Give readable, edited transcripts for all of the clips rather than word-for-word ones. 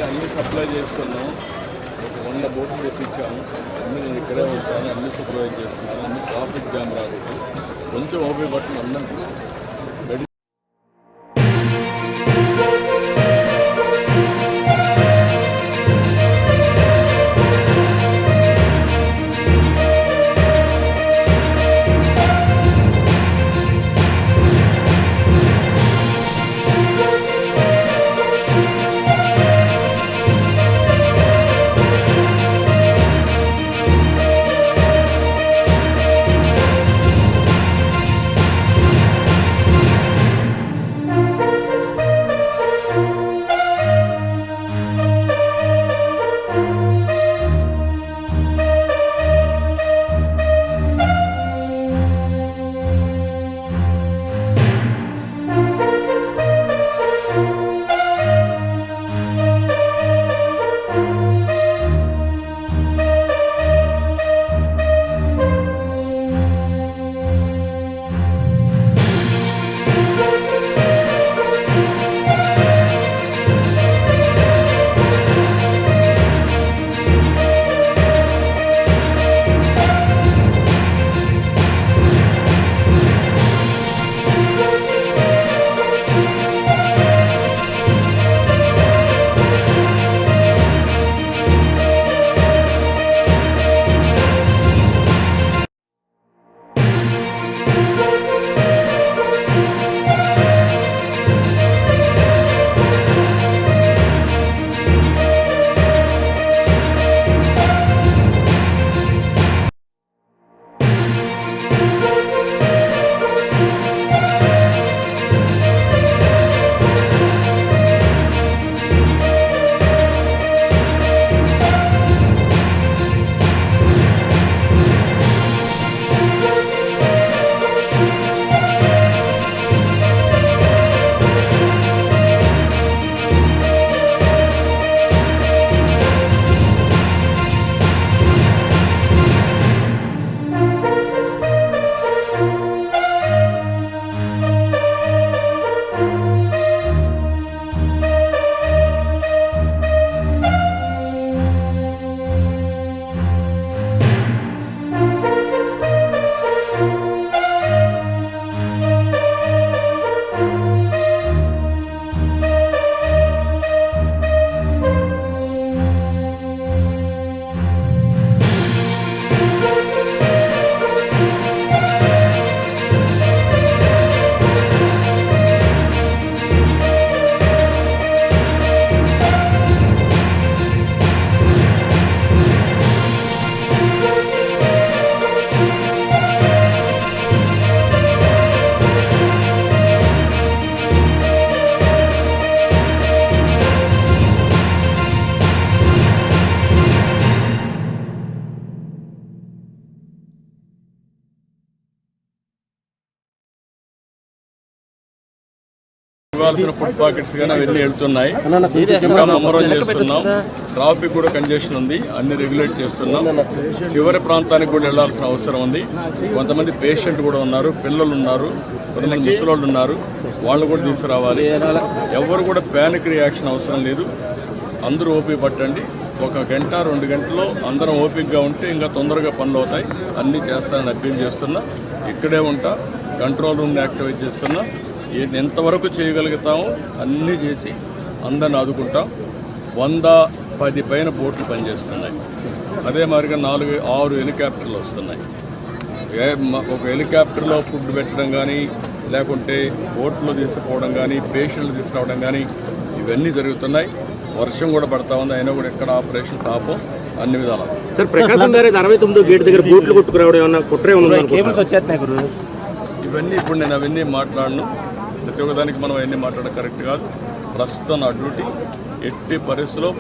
అన్ని సప్లై చేస్తున్నాం. 100 బోట్లు తెప్పించాము. అన్నీ నేను ఇక్కడే ఉంటాను, అన్ని సూపర్వైజ్ చేసుకుంటాను. అన్ని ట్రాఫిక్ జామ్ రాదు. కొంచెం ఓపిక పట్టుకుని అందరం తీసుకుంటాం. ఇవ్వాల్సిన ఫుడ్ పాకెట్స్ కానీ అవన్నీ వెళ్తున్నాయి. ఇంకా ముమ్మరం చేస్తున్నాం. ట్రాఫిక్ కూడా కంజెషన్ ఉంది, అన్ని రెగ్యులేట్ చేస్తున్నాం. చివరి ప్రాంతానికి కూడా వెళ్లాల్సిన అవసరం ఉంది. కొంతమంది పేషెంట్ కూడా ఉన్నారు, పిల్లలు ఉన్నారు, కొంతమంది ముసలోళ్ళు ఉన్నారు, వాళ్ళు కూడా తీసుకురావాలి. ఎవరు కూడా ప్యానిక్ రియాక్షన్ అవసరం లేదు. అందరూ ఓపిక పట్టండి. 1 గంట 2 గంటల్లో అందరం ఓపికగా ఉంటే ఇంకా తొందరగా పనులు అవుతాయి. అన్నీ చేస్తానని అభ్యర్థన చేస్తున్నా. ఇక్కడే ఉంటా, కంట్రోల్ రూమ్ని యాక్టివేట్ చేస్తున్నా. ఎంతవరకు చేయగలుగుతామో అన్నీ చేసి అందరిని ఆదుకుంటాం. 110 పైన బోట్లు పనిచేస్తున్నాయి. అదే మాదిరిగా 4-6 హెలికాప్టర్లు వస్తున్నాయి. ఒక హెలికాప్టర్లో ఫుడ్ పెట్టడం కానీ, లేకుంటే బోట్లో తీసుకుపోవడం కానీ, పేషెంట్లు తీసుకురావడం కానీ ఇవన్నీ జరుగుతున్నాయి. వర్షం కూడా పడతా ఉంది, అయినా కూడా ఎక్కడ ఆపరేషన్స్ ఆపం అన్ని విధాలు. సార్, ప్రకాశం బ్యారేజ్ 69 గేట్ దగ్గర బోట్లు కొట్టుకురావడం ఏమన్నా కుట్రే ఉందా? ఇవన్నీ ఇప్పుడు నేను అవన్నీ మాట్లాడను. ప్రతి ఒక్కదానికి మనం అవన్నీ మాట్లాడడం కరెక్ట్ కాదు. ప్రస్తుతం నా డ్యూటీ ఎట్టి పరిస్థితుల్లో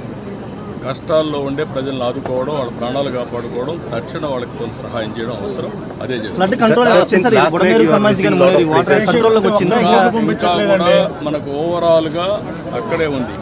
కష్టాల్లో ఉండే ప్రజలను ఆదుకోవడం, వాళ్ళ ప్రాణాలు కాపాడుకోవడం, తక్షణ వాళ్ళకి కొంత సహాయం చేయడం అవసరం. అదే చేస్తాం. మనకు ఓవరాల్గా అక్కడే ఉంది.